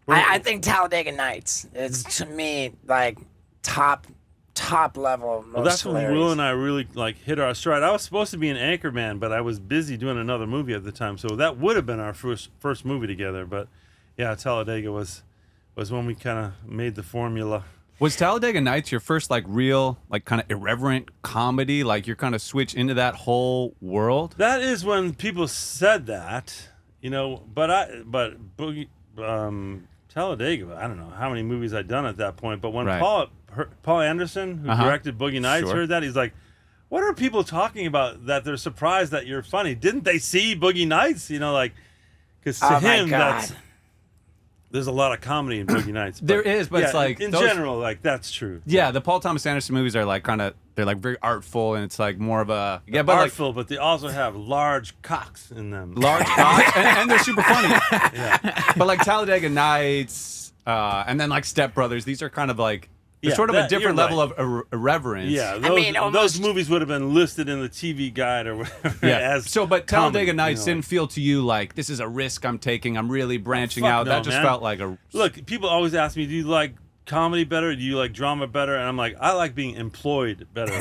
I think Talladega Nights is, to me, like top level. Well, that's when Will and I really like hit our stride. I was supposed to be an anchorman, but I was busy doing another movie at the time, so that would have been our first movie together. But yeah, Talladega was when we kind of made the formula. Was Talladega Nights your first like real like kind of irreverent comedy? Like you're kind of switch into that whole world? That is when people said that, but Talladega, I don't know how many movies I'd done at that point, but when Paul Anderson, who directed Boogie Nights, heard that, he's like, what are people talking about that they're surprised that you're funny? Didn't they see Boogie Nights? Because to him, there's a lot of comedy in Boogie Nights. There is, but it's like in general, like that's true. Yeah, the Paul Thomas Anderson movies are like they're like very artful, and it's like more of a but artful, but they also have large cocks in them. Large cocks, and they're super funny. Yeah, but like Talladega Nights, and then like Step Brothers, these are kind of like. It's sort of a different level of irreverence. Yeah, those movies would have been listed in the TV guide or whatever. Yeah. But Talladega Nights didn't feel to you like this is a risk I'm taking. I'm really branching out. No, that just felt like a. Look, people always ask me, do you like comedy better? Do you like drama better? And I'm like, I like being employed better.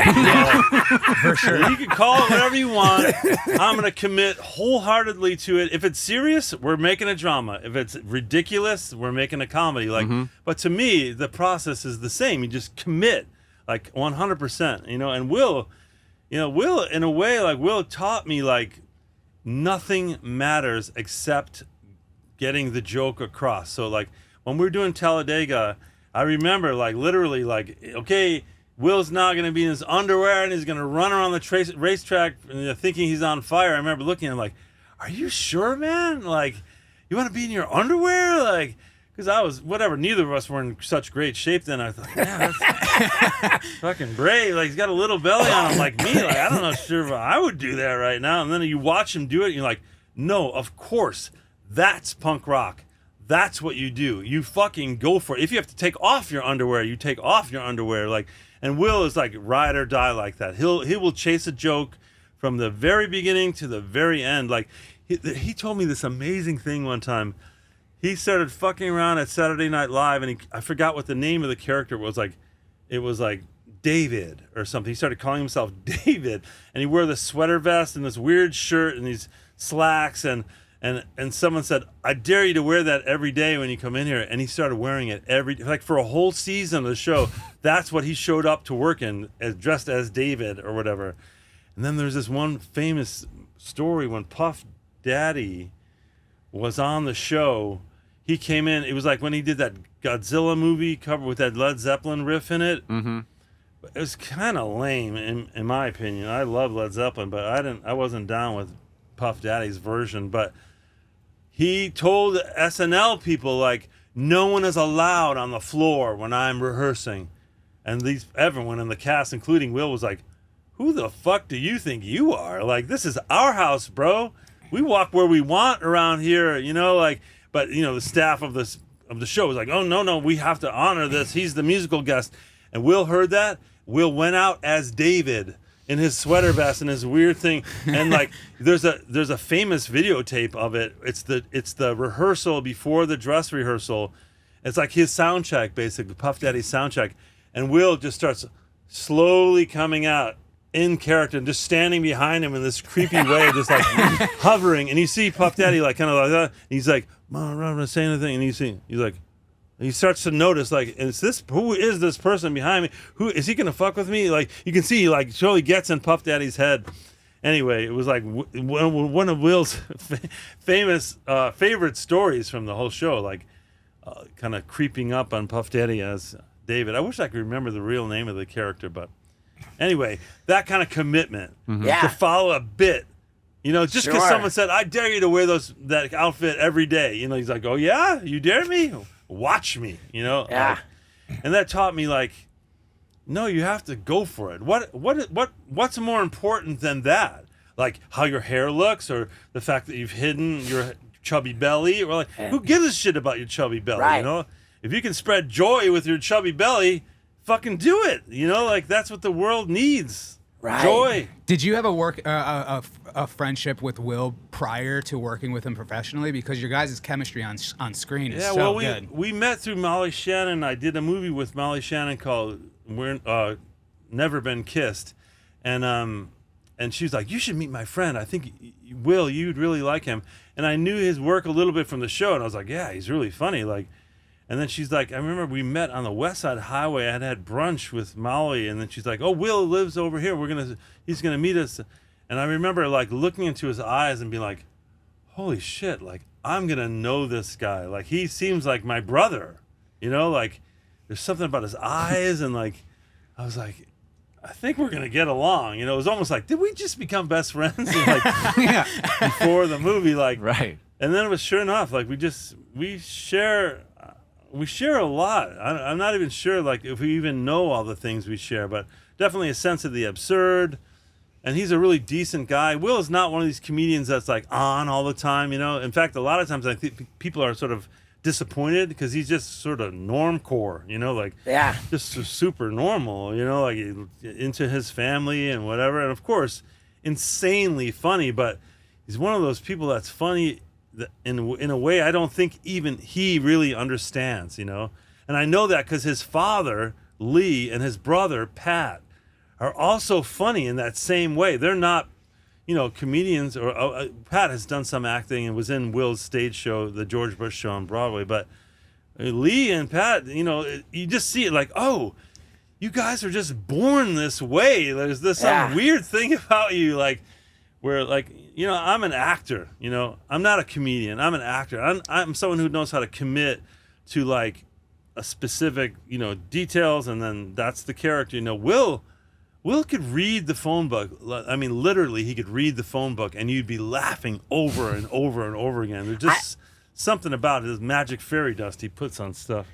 For sure. You can call it whatever you want. I'm going to commit wholeheartedly to it. If it's serious, we're making a drama. If it's ridiculous, we're making a comedy. But to me, the process is the same. You just commit like 100%, and Will in a way, like Will taught me like nothing matters except getting the joke across. So like when we were doing Talladega, I remember, like, literally, like, okay, Will's not going to be in his underwear and he's going to run around the racetrack thinking he's on fire. I remember looking at him like, are you sure, man? Like, you want to be in your underwear? Like, because I was, whatever, neither of us were in such great shape then. I thought, yeah, that's fucking brave. Like, he's got a little belly on him like me. Like, I don't know sure if I would do that right now. And then you watch him do it and you're like, no, of course, that's punk rock. That's what you do. You fucking go for it. If you have to take off your underwear, you take off your underwear. Like, and Will is like ride or die like that. He will chase a joke from the very beginning to the very end. Like, he told me this amazing thing one time. He started fucking around at Saturday Night Live, and I forgot what the name of the character was. Like, it was like David or something. He started calling himself David, and he wore this sweater vest and this weird shirt and these slacks and someone said, I dare you to wear that every day when you come in here. And he started wearing it like for a whole season of the show. That's what he showed up to work in, dressed as David or whatever. And then there's this one famous story when Puff Daddy was on the show. He came in. It was like when he did that Godzilla movie cover with that Led Zeppelin riff in it. Mm-hmm. It was kind of lame in my opinion. I love Led Zeppelin, but I wasn't down with Puff Daddy's version. But he told SNL people, like, no one is allowed on the floor when I'm rehearsing. And everyone in the cast, including Will, was like, who the fuck do you think you are? Like, this is our house, bro. We walk where we want around here, like, but, the staff of the show was like, oh, no, we have to honor this. He's the musical guest. And Will heard that. Will went out as David in his sweater vest and his weird thing, and like there's a famous videotape of it. It's the rehearsal before the dress rehearsal. It's like his sound check, basically Puff Daddy's sound check, and Will just starts slowly coming out in character and just standing behind him in this creepy way, just like hovering. And you see Puff Daddy like kind of like that. And he's like, "Mom, I'm not gonna say anything." And he's like. He starts to notice, like, who is this person behind me? Who is he gonna fuck with me? Like, you can see, like, totally gets in Puff Daddy's head. Anyway, it was like one of Will's famous favorite stories from the whole show, like, kind of creeping up on Puff Daddy as David. I wish I could remember the real name of the character, but anyway, that kind of commitment to follow a bit. Just because someone said, "I dare you to wear that outfit every day," he's like, "Oh yeah, you dare me? Watch me," Yeah. And that taught me, like, no, you have to go for it. What's more important than that? Like how your hair looks, or the fact that you've hidden your chubby belly, or like, who gives a shit about your chubby belly? Right. If you can spread joy with your chubby belly, fucking do it. Like, that's what the world needs. Right. Joy. Did you have a friendship with Will prior to working with him professionally? Because your guys' chemistry on screen is so good. We met through Molly Shannon. I did a movie with Molly Shannon called Never Been Kissed, and she was like, "You should meet my friend. I think Will, you'd really like him." And I knew his work a little bit from the show, and I was like, "Yeah, he's really funny." Like, and then she's like, I remember we met on the West Side Highway. I had brunch with Molly, and then she's like, "Oh, Will lives over here. He's gonna meet us." And I remember like looking into his eyes and being like, "Holy shit! Like, I'm gonna know this guy. Like, he seems like my brother. You know, like there's something about his eyes, and like I was like, I think we're gonna get along." You know, it was almost like, did we just become best friends? And, like, before the movie, like, Right. And then it was sure enough, like we share a lot. I'm not even sure like if we even know all the things we share, but definitely a sense of the absurd. And he's a really decent guy. Will is not one of these comedians that's like on all the time, you know. In fact, a lot of times I think people are sort of disappointed because he's just sort of normcore, you know, like just super normal, you know, like into his family and whatever. And of course, insanely funny, but he's one of those people that's funny in a way I don't think even he really understands, you know. And I know that because his father, Lee, and his brother, Pat, are also funny in that same way. They're not, you know, comedians, or Pat has done some acting and was in Will's stage show, the George Bush show on Broadway. But Lee and Pat, you know, you just see it like, oh, you guys are just born this way. There's this some weird thing about you, like, where, like, you know, I'm an actor, you know, I'm not a comedian, I'm an actor. I'm someone who knows how to commit to like a specific, you know, details, and then that's the character. You know, Will could read the phone book. I mean, literally, he could read the phone book, and you'd be laughing over and over and over again. There's just something about his magic fairy dust he puts on stuff.